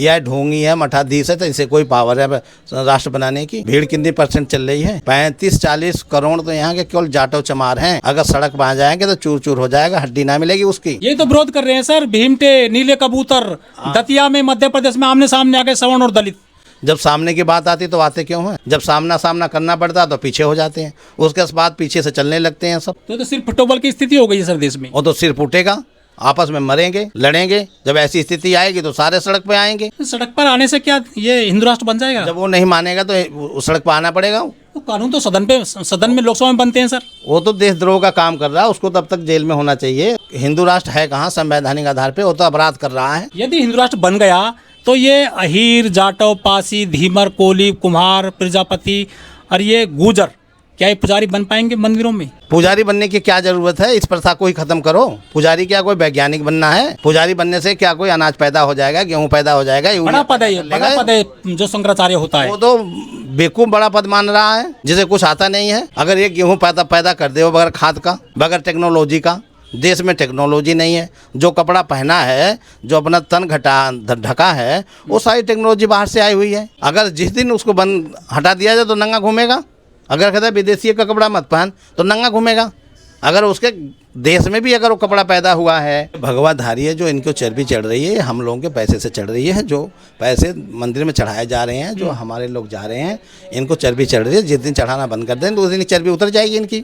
यह ढोंगी है, मठाधीश है, तो इसे कोई पावर है राष्ट्र बनाने की? भीड़ कितनी % चल रही है? 35-40 करोड़ तो यहाँ के केवल जाटव चमार हैं। अगर सड़क पर आ जाएंगे तो चूर चूर हो जाएगा, हड्डी ना मिलेगी उसकी। ये तो विरोध कर रहे हैं सर, भीमटे, नीले कबूतर, दतिया में मध्य प्रदेश में आमने सामने आ गए सवर्ण और दलित। जब सामने की बात आती तो आते क्यों हैं? जब सामना करना पड़ता तो पीछे हो जाते हैं, उसके बाद पीछे से चलने लगते हैं सब। तो सिर्फ फुटबॉल की स्थिति हो गई है सर देश में। वो तो सिर फूटेगा, आपस में मरेंगे, लड़ेंगे। जब ऐसी स्थिति आएगी तो सारे सड़क पे आएंगे। सड़क पर आने से क्या ये हिंदू राष्ट्र बन जाएगा? जब वो नहीं मानेगा तो सड़क पर आना पड़ेगा। तो कानून तो सदन में लोकसभा में बनते हैं सर। वो तो देशद्रोह का काम कर रहा है, उसको तब तक जेल में होना चाहिए। हिंदू राष्ट्र है कहाँ संवैधानिक आधार पे? वो तो अपराध कर रहा है। यदि हिंदू राष्ट्र बन गया तो ये अहीर, जाटव, पासी, धीमर, कोली, कुम्हार, प्रजापति और ये गुजर, क्या ये पुजारी बन पाएंगे मंदिरों में? पुजारी बनने की क्या जरूरत है? इस प्रथा को ही खत्म करो। पुजारी क्या कोई वैज्ञानिक बनना है? पुजारी बनने से क्या कोई अनाज पैदा हो जाएगा, गेहूं पैदा हो जाएगा? बड़ा पद है जो शंकराचार्य होता है। वो तो बेवकूफ बड़ा पद मान रहा है, जिसे कुछ आता नहीं है। अगर ये गेहूं पैदा कर दे बगैर खाद का, बगैर टेक्नोलॉजी का, देश में टेक्नोलॉजी नहीं है। जो कपड़ा पहना है, जो अपना तन ढका है, वो सारी टेक्नोलॉजी बाहर से आई हुई है। अगर जिस दिन उसको हटा दिया जाए तो नंगा घूमेगा। अगर कहता है विदेशी का कपड़ा मत पहन तो नंगा घूमेगा। अगर उसके देश में भी अगर वो कपड़ा पैदा हुआ है। भगवाधारी है जो इनको चर्बी चढ़ रही है, हम लोगों के पैसे से चढ़ रही है। जो पैसे मंदिर में चढ़ाए जा रहे हैं, जो हमारे लोग जा रहे हैं, इनको चर्बी चढ़ रही है। जिस दिन चढ़ाना बंद कर दें तो उस दिन चर्बी उतर जाएगी इनकी।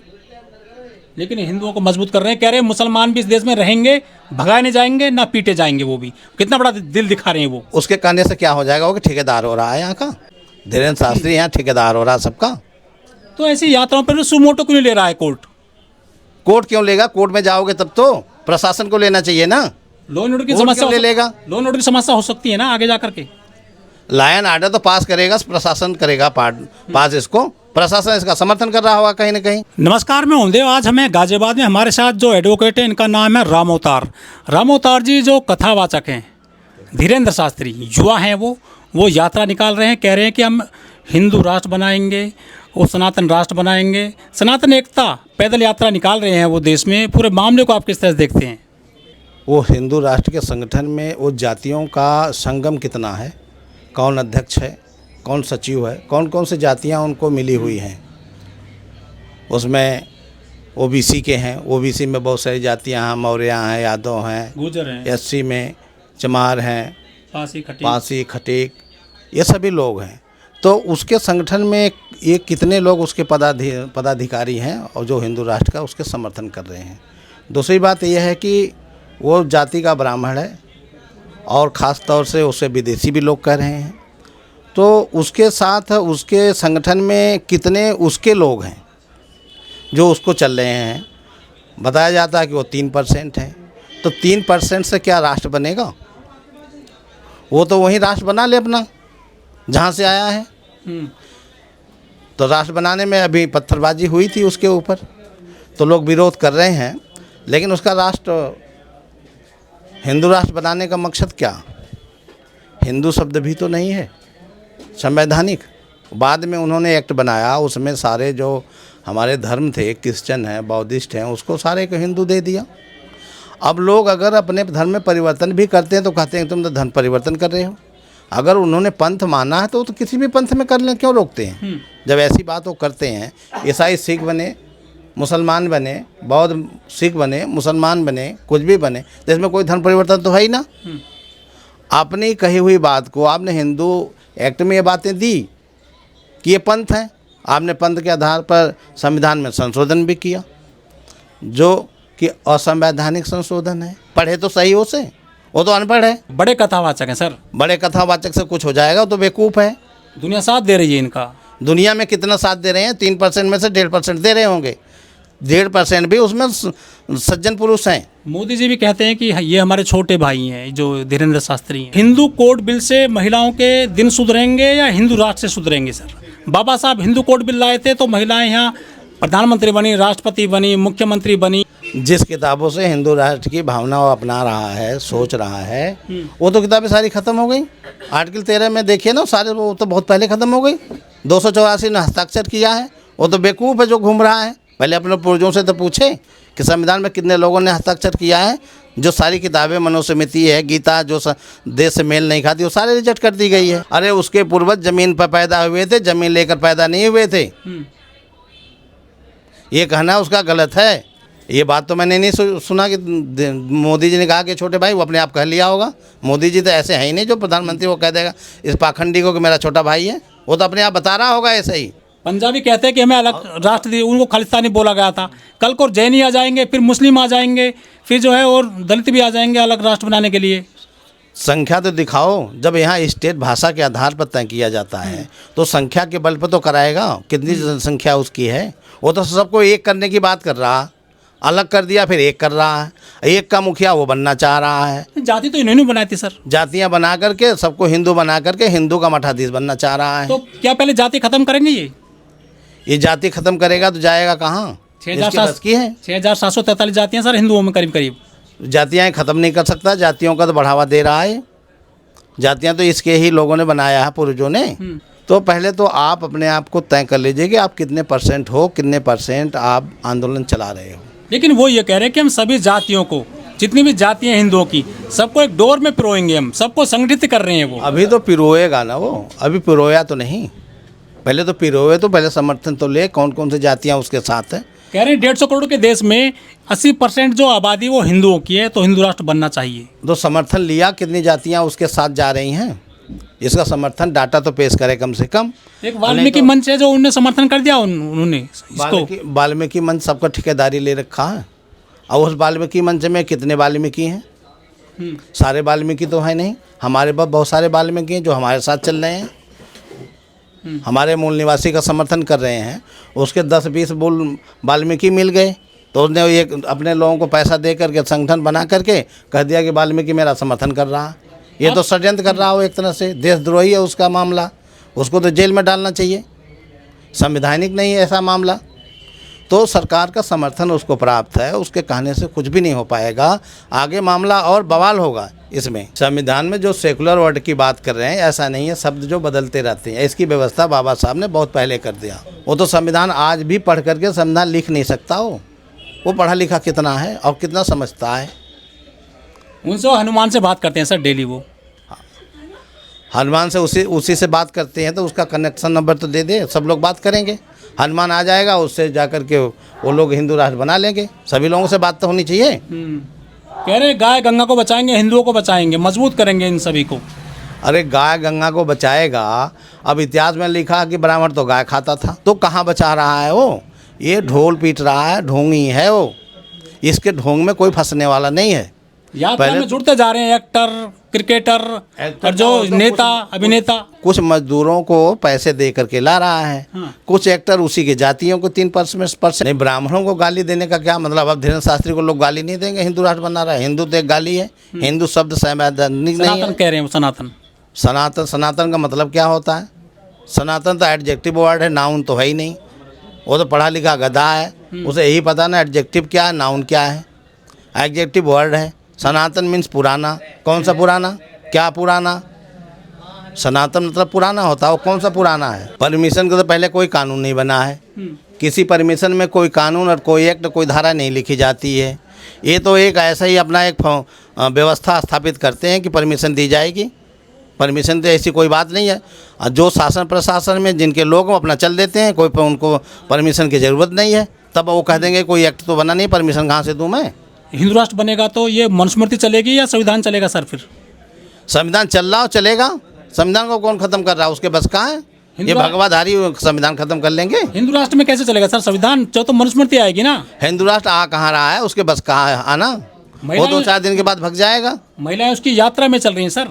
लेकिन हिंदुओं को मजबूत कर रहे हैं, कह रहे हैं मुसलमान भी इस देश में रहेंगे, भगाए नहीं जाएंगे, ना पीटे जाएंगे। वो भी कितना बड़ा दिल दिखा रहे हैं वो। उसके कहने से क्या हो जाएगा? वो कि ठेकेदार हो रहा है यहाँ का। धीरेन्द्र शास्त्री यहाँ ठेकेदार हो रहा है सबका। तो ऐसी यात्राओं पर सुमोटो क्यों नहीं ले रहा है कोर्ट? कोर्ट क्यों लेगा? कोर्ट में जाओगे तब तो प्रशासन को लेना चाहिए ना। लॉ एंड ऑर्डर की समस्या ले लेगा। लॉ एंड ऑर्डर की समस्या हो सकती है ना आगे जा करके। लॉ एंड ऑर्डर तो पास करेगा प्रशासन, करेगा पास इसको। प्रशासन इसका समर्थन कर रहा होगा कहीं ना कहीं। नमस्कार, मैं ओमदेव। आज हमें गाजियाबाद में हमारे साथ जो एडवोकेट है, इनका नाम है राम अवतार। राम अवतार जी जो कथावाचक हैं, धीरेन्द्र शास्त्री युवा हैं, वो यात्रा निकाल रहे हैं। कह रहे हैं कि हम हिंदू राष्ट्र बनाएंगे, वो सनातन राष्ट्र बनाएंगे, सनातन एकता पैदल यात्रा निकाल रहे हैं वो देश में। पूरे मामले को आप किस तरह से देखते हैं? वो हिंदू राष्ट्र के संगठन में वो जातियों का संगम कितना है? कौन अध्यक्ष है, कौन सचिव है, कौन कौन से जातियां उनको मिली हुई हैं? उसमें ओबीसी के हैं, ओबीसी में बहुत सारी जातियां हैं, मौर्य हैं, यादव हैं, गुजर हैं, एससी में चमार हैं, पासी खटीक, ये सभी लोग हैं। तो उसके संगठन में ये कितने लोग उसके पदाधिकारी हैं और जो हिंदू राष्ट्र का उसके समर्थन कर रहे हैं। दूसरी बात यह है कि वो जाति का ब्राह्मण है और ख़ास तौर से उसे विदेशी भी लोग कह रहे हैं। तो उसके साथ उसके संगठन में कितने उसके लोग हैं जो उसको चल रहे हैं? बताया जाता है कि वो 3% है। तो 3% से क्या राष्ट्र बनेगा? वो तो वही राष्ट्र बना ले अपना जहाँ से आया है। तो राष्ट्र बनाने में अभी पत्थरबाजी हुई थी उसके ऊपर, तो लोग विरोध कर रहे हैं। लेकिन उसका राष्ट्र, हिंदू राष्ट्र बनाने का मकसद क्या? हिंदू शब्द भी तो नहीं है संवैधानिक। बाद में उन्होंने एक्ट बनाया, उसमें सारे जो हमारे धर्म थे, क्रिश्चियन हैं, बौद्धिस्ट हैं, उसको सारे को हिंदू दे दिया। अब लोग अगर अपने धर्म में परिवर्तन भी करते हैं तो कहते हैं तुम तो धर्म परिवर्तन कर रहे हो। अगर उन्होंने पंथ माना है तो किसी भी पंथ में कर लें, क्यों रोकते हैं? जब ऐसी बात वो करते हैं, ईसाई सिख बने, मुसलमान बने, बौद्ध सिख बने, मुसलमान बने, कुछ भी बने, तो इसमें कोई धर्म परिवर्तन तो है ही ना। आपने कही हुई बात को आपने हिंदू एक्ट में ये बातें दी कि ये पंथ है। आपने पंथ के आधार पर संविधान में संशोधन भी किया जो कि असंवैधानिक संशोधन है। पढ़े तो सही उसे, वो तो अनपढ़ है। बड़े कथावाचक हैं सर। बड़े कथावाचक से कुछ हो जाएगा तो बेवकूफ़ है। दुनिया साथ दे रही है इनका। दुनिया में कितना साथ दे रहे हैं? 3% में से 1.5% दे रहे होंगे। 1.5% भी उसमें सज्जन पुरुष हैं। मोदी जी भी कहते हैं कि ये हमारे छोटे भाई हैं जो धीरेन्द्र शास्त्री हैं। हिंदू कोड बिल से महिलाओं के दिन सुधरेंगे या हिंदू राष्ट्र से सुधरेंगे? सर, बाबा साहब हिंदू कोड बिल लाए थे तो महिलाएं यहाँ प्रधानमंत्री बनी, राष्ट्रपति बनी, मुख्यमंत्री बनी। जिस किताबों से हिंदू राष्ट्र की भावना वो अपना रहा है, सोच रहा है, वो तो किताबें सारी ख़त्म हो गई। आर्टिकल 13 में देखिए ना, सारे वो तो बहुत पहले ख़त्म हो गई। 284 ने हस्ताक्षर किया है। वो तो बेवकूफ़ है जो घूम रहा है। पहले अपने पूर्वजों से तो पूछे कि संविधान में कितने लोगों ने हस्ताक्षर किया है, जो सारी किताबें मनुस्मृति है, गीता, जो देश से मेल नहीं खाती, वो सारे रिजेक्ट कर दी गई है। अरे उसके पूर्वज जमीन पर पैदा हुए थे, जमीन लेकर पैदा नहीं हुए थे। ये कहना उसका गलत है। ये बात तो मैंने नहीं सुना कि मोदी जी ने कहा कि छोटे भाई, वो अपने आप कह लिया होगा। मोदी जी तो ऐसे है ही नहीं जो प्रधानमंत्री वो कह देगा इस पाखंडी को कि मेरा छोटा भाई है। वो तो अपने आप बता रहा होगा ऐसे ही। पंजाबी कहते हैं कि हमें अलग राष्ट्र दिए, उनको खालिस्तानी बोला गया था। कल को जैनी आ जाएंगे, फिर मुस्लिम आ जाएंगे, फिर जो है और दलित भी आ जाएंगे अलग राष्ट्र बनाने के लिए। संख्या तो दिखाओ। जब यहाँ स्टेट भाषा के आधार पर तय किया जाता है तो संख्या के बल पर तो कराएगा। कितनी जनसंख्या उसकी है, वो तो सबको एक करने की बात कर रहा। अलग कर दिया फिर एक कर रहा है। एक का मुखिया वो बनना चाह रहा है। जाति तो इन्होंने बनाई थी सर। जातियाँ बना करके सबको हिंदू बना करके हिंदू का मठाधीश बनना चाह रहा है। तो क्या पहले जाति खत्म करेंगे? ये जाति खत्म करेगा तो जाएगा कहाँ? 6,743 जातियाँ सर हिंदुओं में करीब करीब। जातियाँ खत्म नहीं कर सकता। जातियों का तो बढ़ावा दे रहा है। जातियाँ तो इसके ही लोगों ने बनाया है, पूर्वजों ने। तो पहले तो आप अपने आप को तय कर लीजिए कि आप कितने % हो, कितने % आप आंदोलन चला रहे हो। लेकिन वो ये कह रहे हैं कि हम सभी जातियों को, जितनी भी जातियाँ हिंदुओं की, सबको एक डोर में पिरोएंगे, हम सबको संगठित कर रहे हैं। वो अभी तो पिरोएगा ना, वो अभी पिरोया तो नहीं। पहले तो पिरोए, तो पहले समर्थन तो ले कौन कौन सी जातियाँ उसके साथ है। कह रहे हैं 150 करोड़ के देश में 80% जो आबादी वो हिंदुओं की है, तो हिंदू राष्ट्र बनना चाहिए। तो समर्थन लिया, कितनी जातियाँ उसके साथ जा रही हैं, इसका समर्थन डाटा तो पेश करे कम से कम। एक वाल्मीकि मंच है जो उन्होंने समर्थन कर दिया। उन्होंने इसको वाल्मीकि मंच सबका ठेकेदारी ले रखा है। और उस वाल्मीकि मंच में कितने वाल्मीकि हैं? सारे वाल्मीकि तो है नहीं। हमारे पास बहुत सारे वाल्मीकि हैं जो हमारे साथ चल रहे हैं, हमारे मूल निवासी का समर्थन कर रहे हैं। उसके 10-20 मूल वाल्मीकि मिल गए तो उसने एक अपने लोगों को पैसा दे करके संगठन बना करके कह दिया कि वाल्मीकि मेरा समर्थन कर रहा। ये तो षड्यंत्र कर रहा हो एक तरह से, देशद्रोही है उसका मामला। उसको तो जेल में डालना चाहिए। संवैधानिक नहीं है ऐसा मामला। तो सरकार का समर्थन उसको प्राप्त है, उसके कहने से कुछ भी नहीं हो पाएगा। आगे मामला और बवाल होगा इसमें। संविधान में जो सेकुलर वर्ड की बात कर रहे हैं, ऐसा नहीं है, शब्द जो बदलते रहते हैं। इसकी व्यवस्था बाबा साहब ने बहुत पहले कर दिया। वो तो संविधान आज भी पढ़ करके संविधान लिख नहीं सकता हो। वो पढ़ा लिखा कितना है और कितना समझता है। उनसे हनुमान से बात करते हैं सर डेली। वो हनुमान से उसी से बात करते हैं तो उसका कनेक्शन नंबर तो दे दे, सब लोग बात करेंगे। हनुमान आ जाएगा, उससे जा कर के वो लोग हिंदू राष्ट्र बना लेंगे। सभी लोगों से बात तो होनी चाहिए। कह रहे गाय गंगा को बचाएंगे, हिंदुओं को बचाएंगे, मजबूत करेंगे इन सभी को। अरे गाय गंगा को बचाएगा। अब इतिहास में लिखा कि ब्राह्मण तो गाय खाता था, तो कहाँ बचा रहा है वो? ये ढोल पीट रहा है, ढोंगी है वो। इसके ढोंग में कोई फंसने वाला नहीं है। यात्रा में जुड़ते जा रहे हैं एक्टर, क्रिकेटर और जो नेता अभिनेता। कुछ मजदूरों को पैसे दे करके ला रहा है। कुछ एक्टर उसी के जातियों को 3% नहीं। ब्राह्मणों को गाली देने का क्या मतलब? अब धीरेन्द्र शास्त्री को लोग गाली नहीं देंगे, हिंदू राष्ट्र बना रहा है। हिंदू तो एक गाली है। हिंदू शब्द संवैधानिक नहीं है। कह रहे हैं सनातन। सनातन का मतलब क्या होता है? सनातन तो एडजेक्टिव वर्ड है, नाउन तो है ही नहीं। वो तो पढ़ा लिखा गधा है, उसे यही पता ना एडजेक्टिव क्या है, नाउन क्या है। एडजेक्टिव वर्ड है। सनातन मीन्स पुराना। कौन सा पुराना? क्या पुराना? सनातन मतलब पुराना होता है। वो कौन सा पुराना है? परमिशन का तो पहले कोई कानून नहीं बना है। किसी परमिशन में कोई कानून और कोई एक्ट, कोई धारा नहीं लिखी जाती है। ये तो एक ऐसा ही अपना एक व्यवस्था स्थापित करते हैं कि परमिशन दी जाएगी। परमिशन तो ऐसी कोई बात नहीं है। जो शासन प्रशासन में जिनके लोग अपना चल देते हैं, कोई उनको परमिशन की ज़रूरत नहीं है। तब वो कह देंगे कोई एक्ट तो बना नहीं, परमिशन कहाँ से दूँ मैं? हिंदू राष्ट्र बनेगा तो ये मनुस्मृति चलेगी या संविधान चलेगा सर? फिर संविधान चल रहा हो चलेगा। संविधान को कौन खत्म कर रहा है? उसके बस का है? ये भगवाधारी संविधान खत्म कर लेंगे। हिंदू राष्ट्र में कैसे चलेगा सर संविधान? तो मनुस्मृति आएगी ना। हिंदू राष्ट्र आ कहाँ रहा है? उसके बस कहाँ है आना? वो 2-4 दिन के बाद भग जाएगा। महिलाएं उसकी यात्रा में चल रही हैं सर।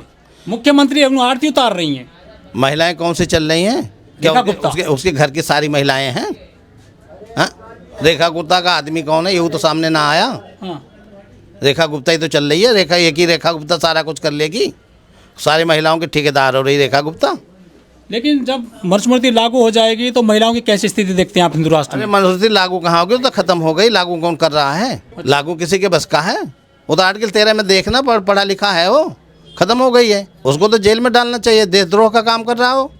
मुख्यमंत्री आरती उतार रही हैं। महिलाएं कौन सी चल रही हैं? क्या उसके घर की सारी महिलाएं हैं? रेखा गुप्ता का आदमी कौन है? ये तो सामने ना आया। रेखा गुप्ता ही तो चल रही है। रेखा एक ही रेखा गुप्ता सारा कुछ कर लेगी। सारी महिलाओं के ठेकेदार हो रही रेखा गुप्ता। लेकिन जब मनुस्मृति लागू हो जाएगी तो महिलाओं की कैसी स्थिति देखते हैं आप हिंदू राष्ट्र में? मनुस्मृति लागू कहाँ होगी? तो खत्म हो गई। लागू कौन कर रहा है? लागू किसी के बस का है? वो तो आर्टिकल 13 में देखना, पढ़ा लिखा है, वो खत्म हो गई है। उसको तो जेल में डालना चाहिए। देशद्रोह का काम कर रहा हो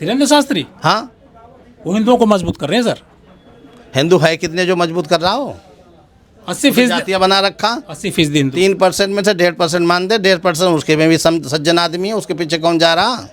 धीरेन्द्र शास्त्री। हाँ, वो हिंदुओं को मजबूत कर रहे हैं सर। हिंदू है कितने जो मजबूत कर रहा हो? 80% जातियाँ बना रखा। 80% हिंदू। 3% में से 1.5% मान दे, 1.5% उसके में भी सज्जन आदमी है, उसके पीछे कौन जा रहा।